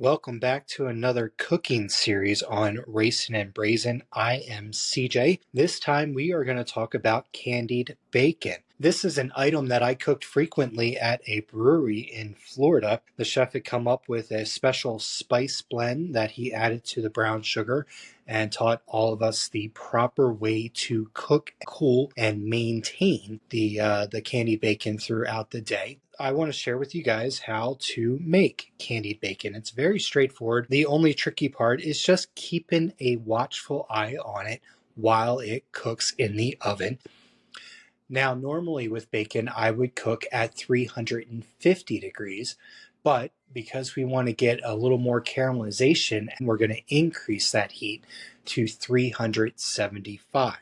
Welcome back to another cooking series on Racin-n-Braisin. I am CJ. This time we are going to talk about candied bacon. This is an item that I cooked frequently at a brewery in Florida. The chef had come up with a special spice blend that he added to the brown sugar and taught all of us the proper way to cook, cool, and maintain the candied bacon throughout the day. I want to share with you guys how to make candied bacon. It's very straightforward. The only tricky part is just keeping a watchful eye on it while it cooks in the oven. Now, normally with bacon, I would cook at 350 degrees, but because we want to get a little more caramelization, we're going to increase that heat to 375.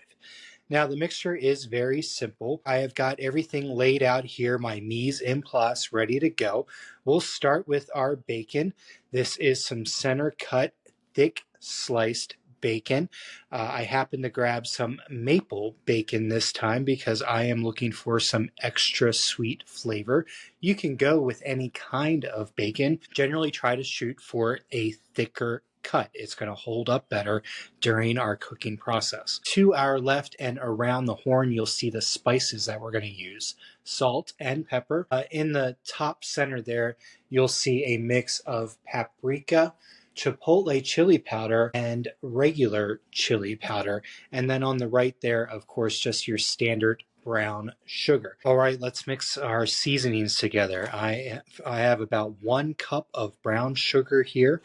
Now, the mixture is very simple. I have got everything laid out here, my mise en place, ready to go. We'll start with our bacon. This is some center cut, thick sliced bacon. I happen to grab some maple bacon this time because I am looking for some extra sweet flavor. You can go with any kind of bacon. Generally try to shoot for a thicker cut. It's going to hold up better during our cooking process. To our left and around the horn, you'll see the spices that we're going to use. Salt and pepper. In the top center there, you'll see a mix of paprika, chipotle chili powder, and regular chili powder. And then on the right there, of course, just your standard brown sugar. All right, let's mix our seasonings together. I have about 1 cup of brown sugar here.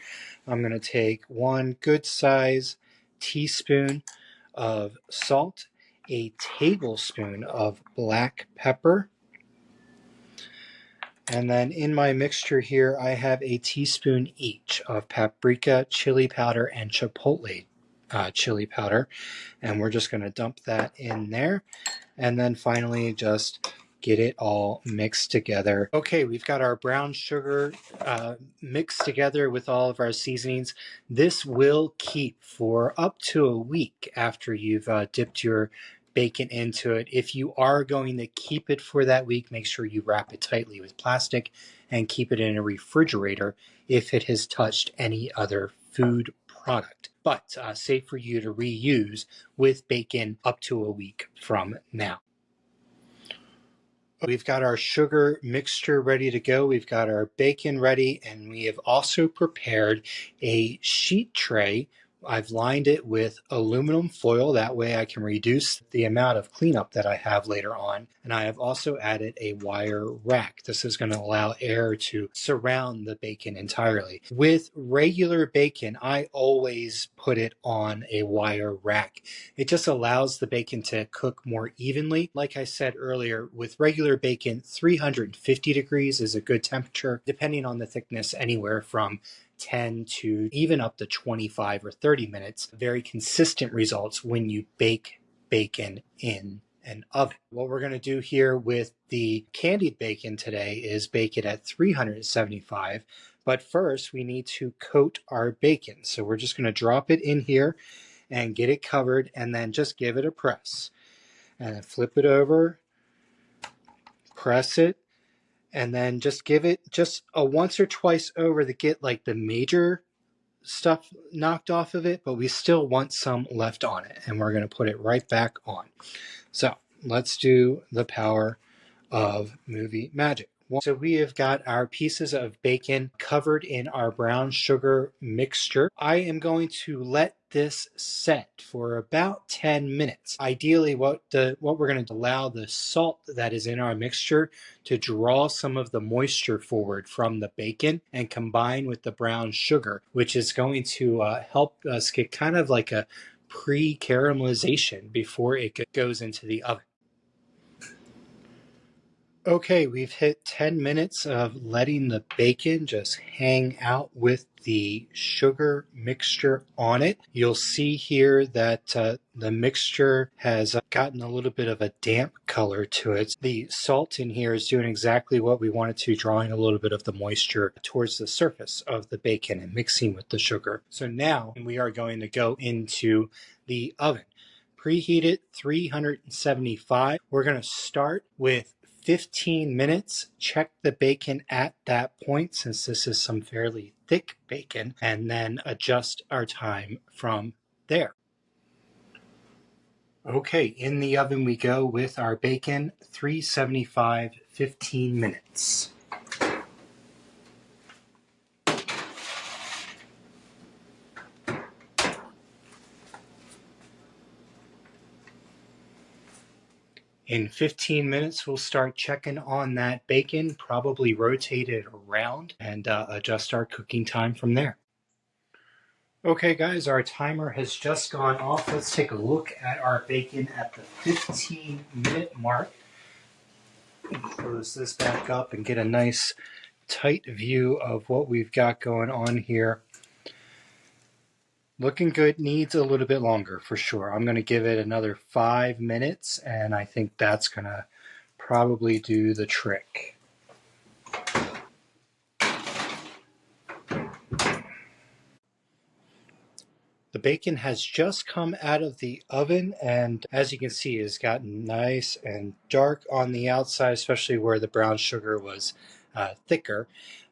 I'm going to take 1 good size teaspoon of salt, a tablespoon of black pepper, and then in my mixture here, I have a teaspoon each of paprika, chili powder, and chipotle chili powder. And we're just going to dump that in there. And then finally, just get it all mixed together. Okay, we've got our brown sugar mixed together with all of our seasonings. This will keep for up to a week after you've dipped your bacon into it. If you are going to keep it for that week, make sure you wrap it tightly with plastic and keep it in a refrigerator if it has touched any other food product. But safe for you to reuse with bacon up to a week from now. We've got our sugar mixture ready to go. We've got our bacon ready, and we have also prepared a sheet tray. I've lined it with aluminum foil. That way I can reduce the amount of cleanup that I have later on. And I have also added a wire rack. This is going to allow air to surround the bacon entirely. With regular bacon, I always put it on a wire rack. It just allows the bacon to cook more evenly. Like I said earlier, with regular bacon, 350 degrees is a good temperature, depending on the thickness, anywhere from 10 to even up to 25 or 30 minutes. Very consistent results when you bake bacon in an oven. What we're going to do here with the candied bacon today is bake it at 375. But first we need to coat our bacon. So we're just going to drop it in here and get it covered and then just give it a press. And then flip it over, press it, and then just give it just a once or twice over to get like the major stuff knocked off of it, but we still want some left on it, and we're going to put it right back on. So let's do the power of movie magic. So we have got our pieces of bacon covered in our brown sugar mixture. I am going to let this set for about 10 minutes. Ideally, what we're going to allow the salt that is in our mixture to draw some of the moisture forward from the bacon and combine with the brown sugar, which is going to help us get kind of like a pre-caramelization before it goes into the oven. Okay, we've hit 10 minutes of letting the bacon just hang out with the sugar mixture on it. You'll see here that the mixture has gotten a little bit of a damp color to it. The salt in here is doing exactly what we want it to, drawing a little bit of the moisture towards the surface of the bacon and mixing with the sugar. So now we are going to go into the oven. Preheat it 375. We're going to start with 15 minutes. Check the bacon at that point, since this is some fairly thick bacon, and then adjust our time from there. Okay, in the oven we go with our bacon, 375, 15 minutes. In 15 minutes, we'll start checking on that bacon, probably rotate it around, and adjust our cooking time from there. Okay, guys, our timer has just gone off. Let's take a look at our bacon at the 15-minute mark. Close this back up and get a nice tight view of what we've got going on here. Looking good, needs a little bit longer for sure. I'm going to give it another 5 minutes, and I think that's going to probably do the trick. The bacon has just come out of the oven, and as you can see, it's gotten nice and dark on the outside, especially where the brown sugar was thicker.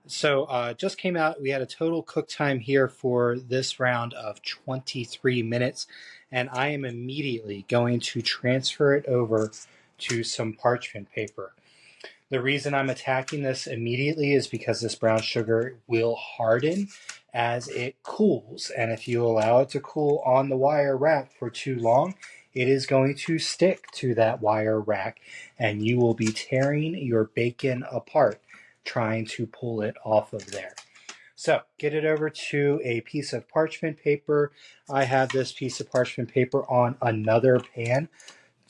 So just came out. We had a total cook time here for this round of 23 minutes, and I am immediately going to transfer it over to some parchment paper. The reason I'm attacking this immediately is because this brown sugar will harden as it cools. And if you allow it to cool on the wire rack for too long, it is going to stick to that wire rack and you will be tearing your bacon apart trying to pull it off of there. So get it over to a piece of parchment paper. I have this piece of parchment paper on another pan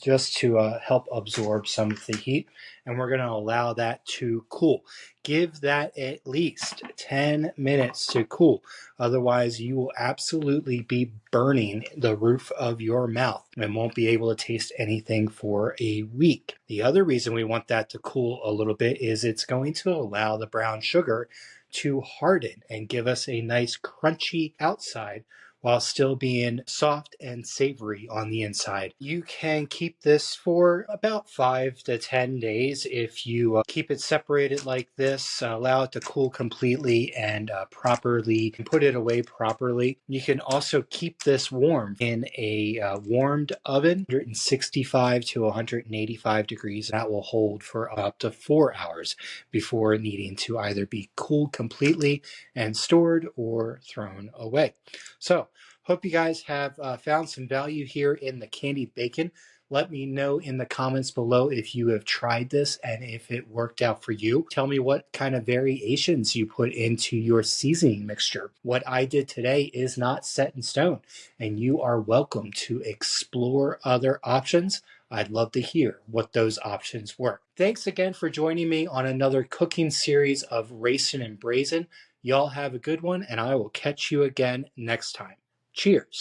just to help absorb some of the heat, and we're going to allow that to cool. Give that at least 10 minutes to cool. Otherwise, you will absolutely be burning the roof of your mouth and won't be able to taste anything for a week. The other reason we want that to cool a little bit is it's going to allow the brown sugar to harden and give us a nice crunchy outside while still being soft and savory on the inside. You can keep this for about 5 to 10 days if you keep it separated like this, allow it to cool completely and properly put it away properly. You can also keep this warm in a warmed oven, 165 to 185 degrees. That will hold for up to 4 hours before needing to either be cooled completely and stored or thrown away. So, hope you guys have found some value here in the candied bacon. Let me know in the comments below if you have tried this and if it worked out for you. Tell me what kind of variations you put into your seasoning mixture. What I did today is not set in stone, and you are welcome to explore other options. I'd love to hear what those options were. Thanks again for joining me on another cooking series of Racin-n-Braisin. Y'all have a good one, and I will catch you again next time. Cheers.